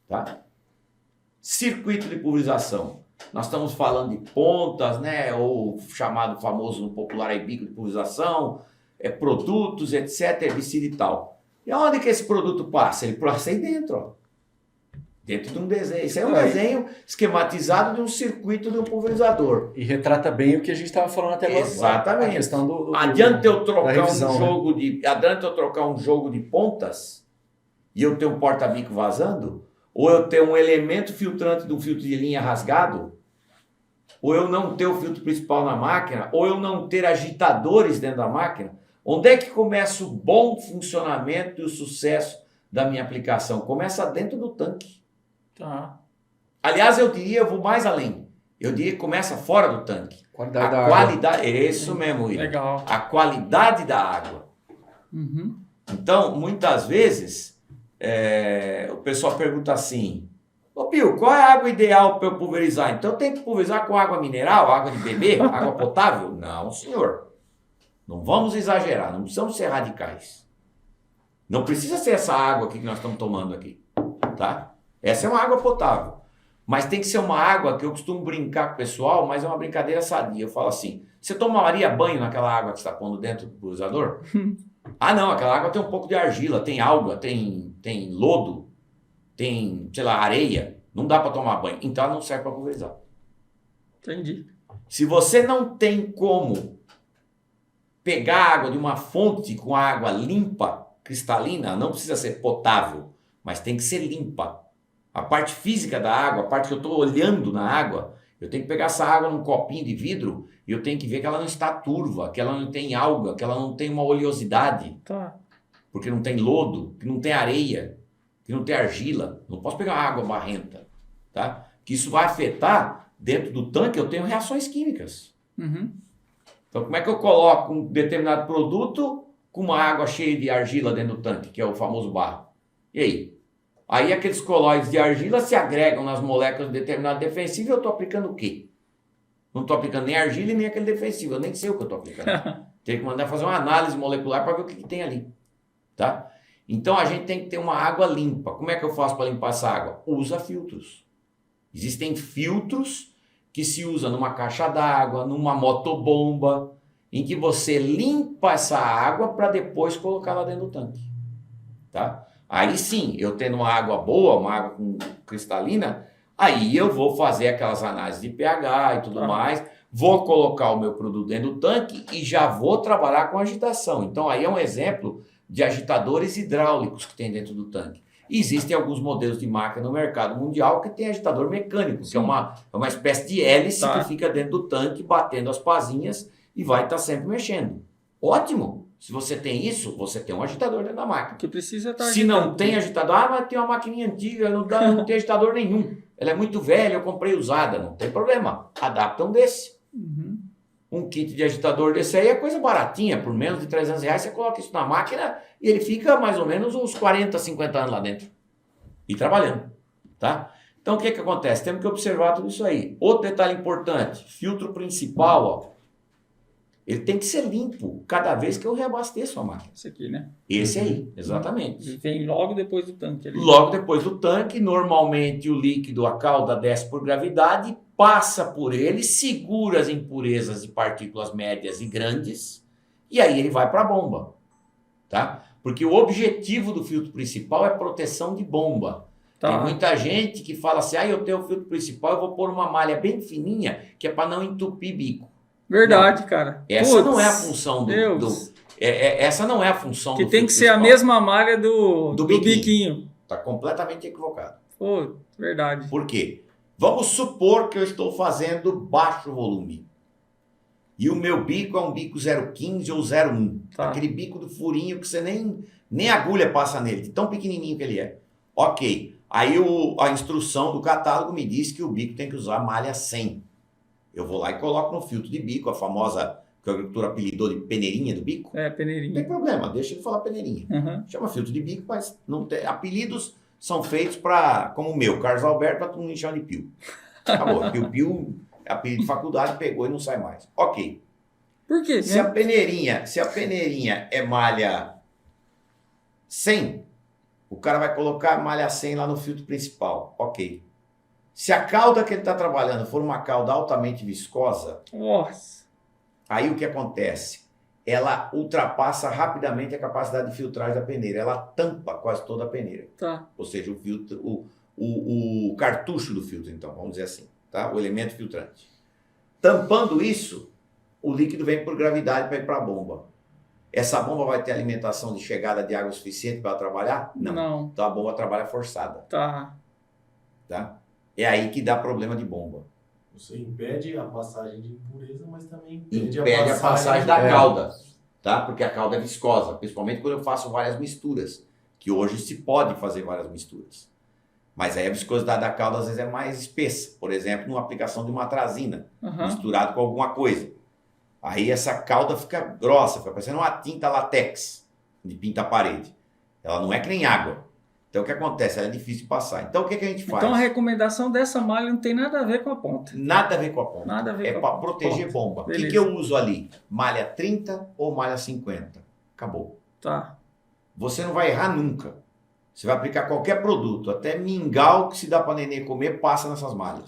Tá? Circuito de pulverização. Nós estamos falando de pontas, né? Ou chamado famoso no popular aí, bico de pulverização, produtos, etc., herbicida e tal. E aonde que esse produto passa? Ele passa aí dentro, ó. Dentro de um desenho. Isso é um desenho esquematizado de um circuito de um pulverizador. E retrata bem o que a gente estava falando até agora. Exatamente. A questão adianta eu trocar revisão, adianta eu trocar um jogo de pontas e eu ter um porta-bico vazando? Ou eu ter um elemento filtrante de um filtro de linha rasgado? Ou eu não ter o filtro principal na máquina? Ou eu não ter agitadores dentro da máquina? Onde é que começa o bom funcionamento e o sucesso da minha aplicação? Começa dentro do tanque. Tá. Aliás, eu diria, eu vou mais além. Eu diria que começa fora do tanque. Qualidade, é isso mesmo, William. Legal. A qualidade da água. Uhum. Então, muitas vezes, o pessoal pergunta assim, ô Pio, qual é a água ideal para eu pulverizar? Então eu tenho que pulverizar com água mineral, água de beber, água potável? Não, senhor. Não vamos exagerar, não precisamos ser radicais. Não precisa ser essa água aqui que nós estamos tomando aqui, tá? Essa é uma água potável. Mas tem que ser uma água que eu costumo brincar com o pessoal, mas é uma brincadeira sadia. Eu falo assim, você tomaria banho naquela água que você está pondo dentro do pulverizador? Ah, não, aquela água tem um pouco de argila, tem alga, tem lodo, tem, sei lá, areia. Não dá para tomar banho. Então ela não serve para pulverizar. Entendi. Se você não tem como pegar água de uma fonte com água limpa, cristalina, não precisa ser potável, mas tem que ser limpa. A parte física da água, a parte que eu estou olhando na água, eu tenho que pegar essa água num copinho de vidro e eu tenho que ver que ela não está turva, que ela não tem alga, que ela não tem uma oleosidade. Tá. Porque não tem lodo, que não tem areia, que não tem argila. Não posso pegar água barrenta, tá? Que isso vai afetar, dentro do tanque eu tenho reações químicas. Uhum. Então como é que eu coloco um determinado produto com uma água cheia de argila dentro do tanque, que é o famoso barro? E aí? Aí aqueles colóides de argila se agregam nas moléculas de determinado defensivo e eu estou aplicando o quê? Não estou aplicando nem argila e nem aquele defensivo, eu nem sei o que eu estou aplicando. Tenho que mandar fazer uma análise molecular para ver o que tem ali. Tá? Então a gente tem que ter uma água limpa. Como é que eu faço para limpar essa água? Usa filtros. Existem filtros que se usa numa caixa d'água, numa motobomba, em que você limpa essa água para depois colocar lá dentro do tanque. Tá? Aí sim, eu tendo uma água boa, uma água com cristalina, aí eu vou fazer aquelas análises de pH e tudo mais, vou colocar o meu produto dentro do tanque e já vou trabalhar com agitação. Então aí é um exemplo de agitadores hidráulicos que tem dentro do tanque. E existem alguns modelos de máquina no mercado mundial que tem agitador mecânico, que é uma espécie de hélice que fica dentro do tanque batendo as pazinhas e vai estar sempre mexendo. Ótimo! Se você tem isso, você tem um agitador dentro da máquina. Que precisa estar Se não tem agitador, mas tem uma maquininha antiga, não tem agitador nenhum. Ela é muito velha, eu comprei usada, não tem problema. Adapta um desse. Uhum. Um kit de agitador desse aí é coisa baratinha, por menos de R$300, você coloca isso na máquina e ele fica mais ou menos uns 40, 50 anos lá dentro. E trabalhando, tá? Então o que acontece? Temos que observar tudo isso aí. Outro detalhe importante, filtro principal, ó. Ele tem que ser limpo cada vez que eu reabasteço a máquina. Esse aqui, né? Esse aí, exatamente. Ele vem logo depois do tanque ali. Logo depois do tanque, normalmente o líquido, a cauda desce por gravidade, passa por ele, segura as impurezas e partículas médias e grandes, e aí ele vai para a bomba, tá? Porque o objetivo do filtro principal é proteção de bomba. Tá. Tem muita gente que fala assim, eu tenho o filtro principal, eu vou pôr uma malha bem fininha, que é para não entupir bico. Verdade, não, cara. Essa não é a função essa não é a função que do tem que ser a mesma malha do biquinho. Tá completamente equivocado. Pô, verdade. Por quê? Vamos supor que eu estou fazendo baixo volume. E o meu bico é um bico 0,15 ou 0,1. Tá. Aquele bico do furinho que você nem agulha passa nele, de tão pequenininho que ele é. Ok. Aí a instrução do catálogo me diz que o bico tem que usar malha 100. Eu vou lá e coloco no filtro de bico, a famosa, que a agricultura apelidou de peneirinha do bico. Peneirinha. Não tem problema, deixa ele falar peneirinha. Uhum. Chama filtro de bico, mas não tem, apelidos são feitos para, como o meu, Carlos Alberto, para todo mundo me chamar de Pio. Acabou, Pio, apelido de faculdade, pegou e não sai mais. Ok. Por quê? Se a peneirinha é malha 100, cara vai colocar malha 100 lá no filtro principal. Ok. Se a cauda que ele está trabalhando for uma cauda altamente viscosa, Nossa. aí o que acontece? Ela ultrapassa rapidamente a capacidade de filtragem da peneira. Ela tampa quase toda a peneira. Tá. Ou seja, o filtro, o cartucho do filtro, então, vamos dizer assim, tá? O elemento filtrante. Tampando isso, o líquido vem por gravidade para ir para a bomba. Essa bomba vai ter alimentação de chegada de água suficiente para ela trabalhar? Não. Então a bomba trabalha forçada. Tá. É aí que dá problema de bomba. Você impede a passagem de impureza, mas também impede a passagem da cauda, tá? Porque a cauda é viscosa, principalmente quando eu faço várias misturas, que hoje se pode fazer várias misturas. Mas aí a viscosidade da cauda às vezes é mais espessa, por exemplo, numa aplicação de uma atrazina, misturado com alguma coisa. Aí essa cauda fica grossa, fica parecendo uma tinta látex de pinta a parede. Ela não é que nem água. Então, o que acontece? Ela é difícil de passar. Então, o que a gente faz? Então, a recomendação dessa malha não tem nada a ver com a ponta. Nada a ver com a ponta. Nada a ver é com para a ponta. proteger bomba. O Beleza. que eu uso ali? Malha 30 ou malha 50? Acabou. Tá. Você não vai errar nunca. Você vai aplicar qualquer produto, até mingau que se dá para neném comer, passa nessas malhas.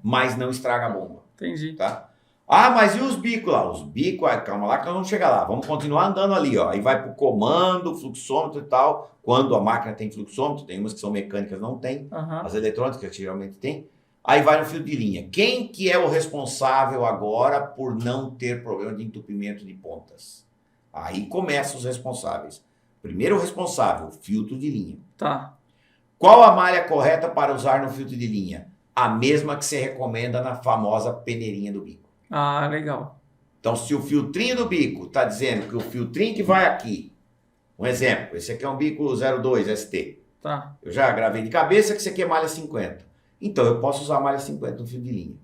Mas não estraga a bomba. Entendi. Tá? Ah, mas e os bicos lá? Os bicos, calma lá que nós vamos chegar lá. Vamos continuar andando ali, ó. Aí vai pro comando, fluxômetro e tal. Quando a máquina tem fluxômetro, tem umas que são mecânicas, não tem. As eletrônicas geralmente tem. Aí vai no fio de linha. Quem que é o responsável agora por não ter problema de entupimento de pontas? Aí começam os responsáveis. Primeiro responsável, filtro de linha. Tá. Qual a malha correta para usar no filtro de linha? A mesma que se recomenda na famosa peneirinha do bico. Ah, legal. Então, se o filtrinho do bico está dizendo que o filtrinho que vai aqui, um exemplo, esse aqui é um bico 02 ST. Tá. Eu já gravei de cabeça que esse aqui é malha 50. Então, eu posso usar malha 50 no fio de linha.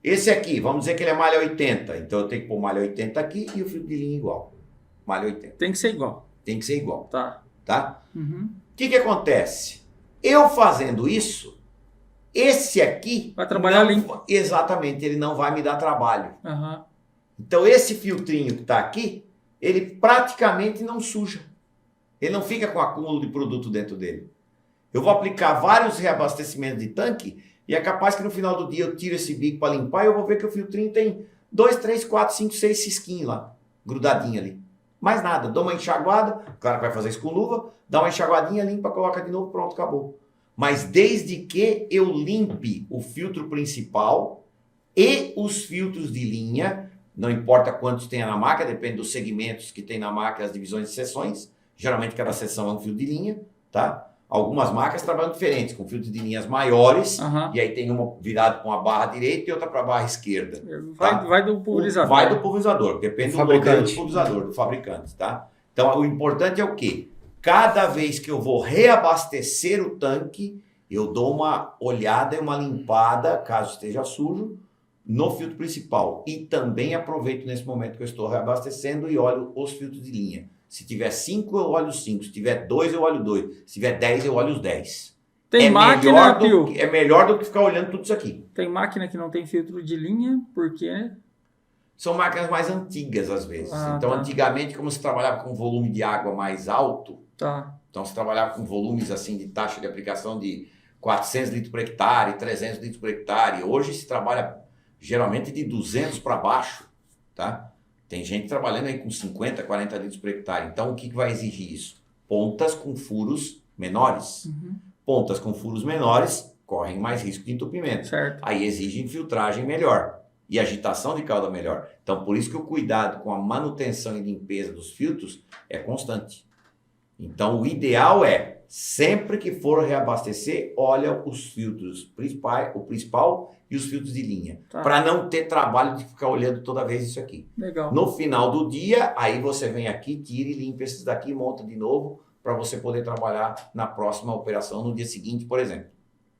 Esse aqui, vamos dizer que ele é malha 80. Então, eu tenho que pôr malha 80 aqui e o fio de linha igual. Malha 80. Tem que ser igual. Tem que ser igual. Tá. Tá? Uhum. O que acontece? Eu fazendo isso, esse aqui... Vai trabalhar limpo. Exatamente, ele não vai me dar trabalho. Uhum. Então, esse filtrinho que está aqui, ele praticamente não suja. Ele não fica com acúmulo de produto dentro dele. Eu vou aplicar vários reabastecimentos de tanque e é capaz que no final do dia eu tiro esse bico para limpar e eu vou ver que o filtrinho tem 2, 3, 4, 5, 6 cisquinhos lá, grudadinho ali. Mais nada, dou uma enxaguada, claro que vai fazer isso com luva, dá uma enxaguadinha, limpa, coloca de novo, pronto, acabou. Mas desde que eu limpe o filtro principal e os filtros de linha, não importa quantos tenha na máquina, depende dos segmentos que tem na máquina, as divisões de seções, geralmente cada seção é um fio de linha, tá? Algumas máquinas trabalham diferentes, com filtros de linhas maiores, e aí tem uma virada com a barra direita e outra para a barra esquerda. Vai do pulverizador. Vai do pulverizador, depende do modelo do pulverizador, do fabricante, tá? Então, o importante é o quê? Cada vez que eu vou reabastecer o tanque, eu dou uma olhada e uma limpada, caso esteja sujo, no filtro principal. E também aproveito nesse momento que eu estou reabastecendo e olho os filtros de linha. Se tiver 5, eu olho 5. Se tiver 2, eu olho 2. Se tiver 10, eu olho os 10. Tem máquina, Pio? É melhor do que ficar olhando tudo isso aqui. Tem máquina que não tem filtro de linha, porque... São máquinas mais antigas, às vezes. Então, tá. Antigamente, como se trabalhava com volume de água mais alto, tá. Então se trabalhava com volumes assim de taxa de aplicação de 400 litros por hectare, 300 litros por hectare. Hoje se trabalha geralmente de 200 para baixo, tá? Tem gente trabalhando aí com 50, 40 litros por hectare. Então, o que vai exigir isso? Pontas com furos menores. Pontas com furos menores correm mais risco de entupimento. Certo. Aí exigem filtragem melhor e agitação de cauda melhor. Então, por isso que o cuidado com a manutenção e limpeza dos filtros é constante. Então, o ideal é, sempre que for reabastecer, olha os filtros principais, o principal e os filtros de linha. Tá. Para não ter trabalho de ficar olhando toda vez isso aqui. Legal. No final do dia, aí você vem aqui, tira e limpa esses daqui, monta de novo, para você poder trabalhar na próxima operação, no dia seguinte, por exemplo.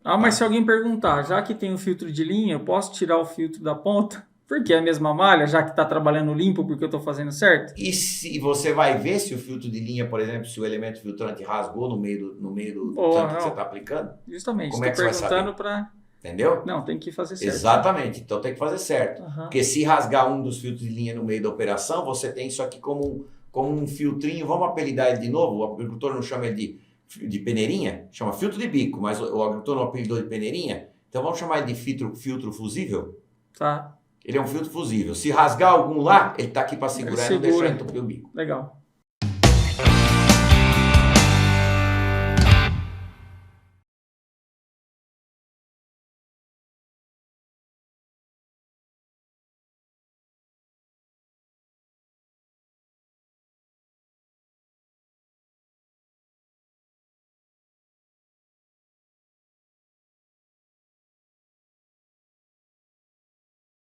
Ah, mas se alguém perguntar, já que tem o filtro de linha, eu posso tirar o filtro da ponta? Porque é a mesma malha, já que está trabalhando limpo, porque eu estou fazendo certo? E se você vai ver se o filtro de linha, por exemplo, se o elemento filtrante rasgou no meio do tanque que você está aplicando? Justamente, como é que você vai saber? Para... Entendeu? Não, tem que fazer certo. Exatamente, então tem que fazer certo. Porque se rasgar um dos filtros de linha no meio da operação, você tem isso aqui como um filtrinho, vamos apelidar ele de novo, o agricultor não chama ele de de peneirinha, chama filtro de bico, mas o agrônomo apelidou de peneirinha, então vamos chamar ele de filtro fusível. Tá. Ele é um filtro fusível. Se rasgar algum lá, ele está aqui para segurar e não Segura. deixar entupir o bico. Legal.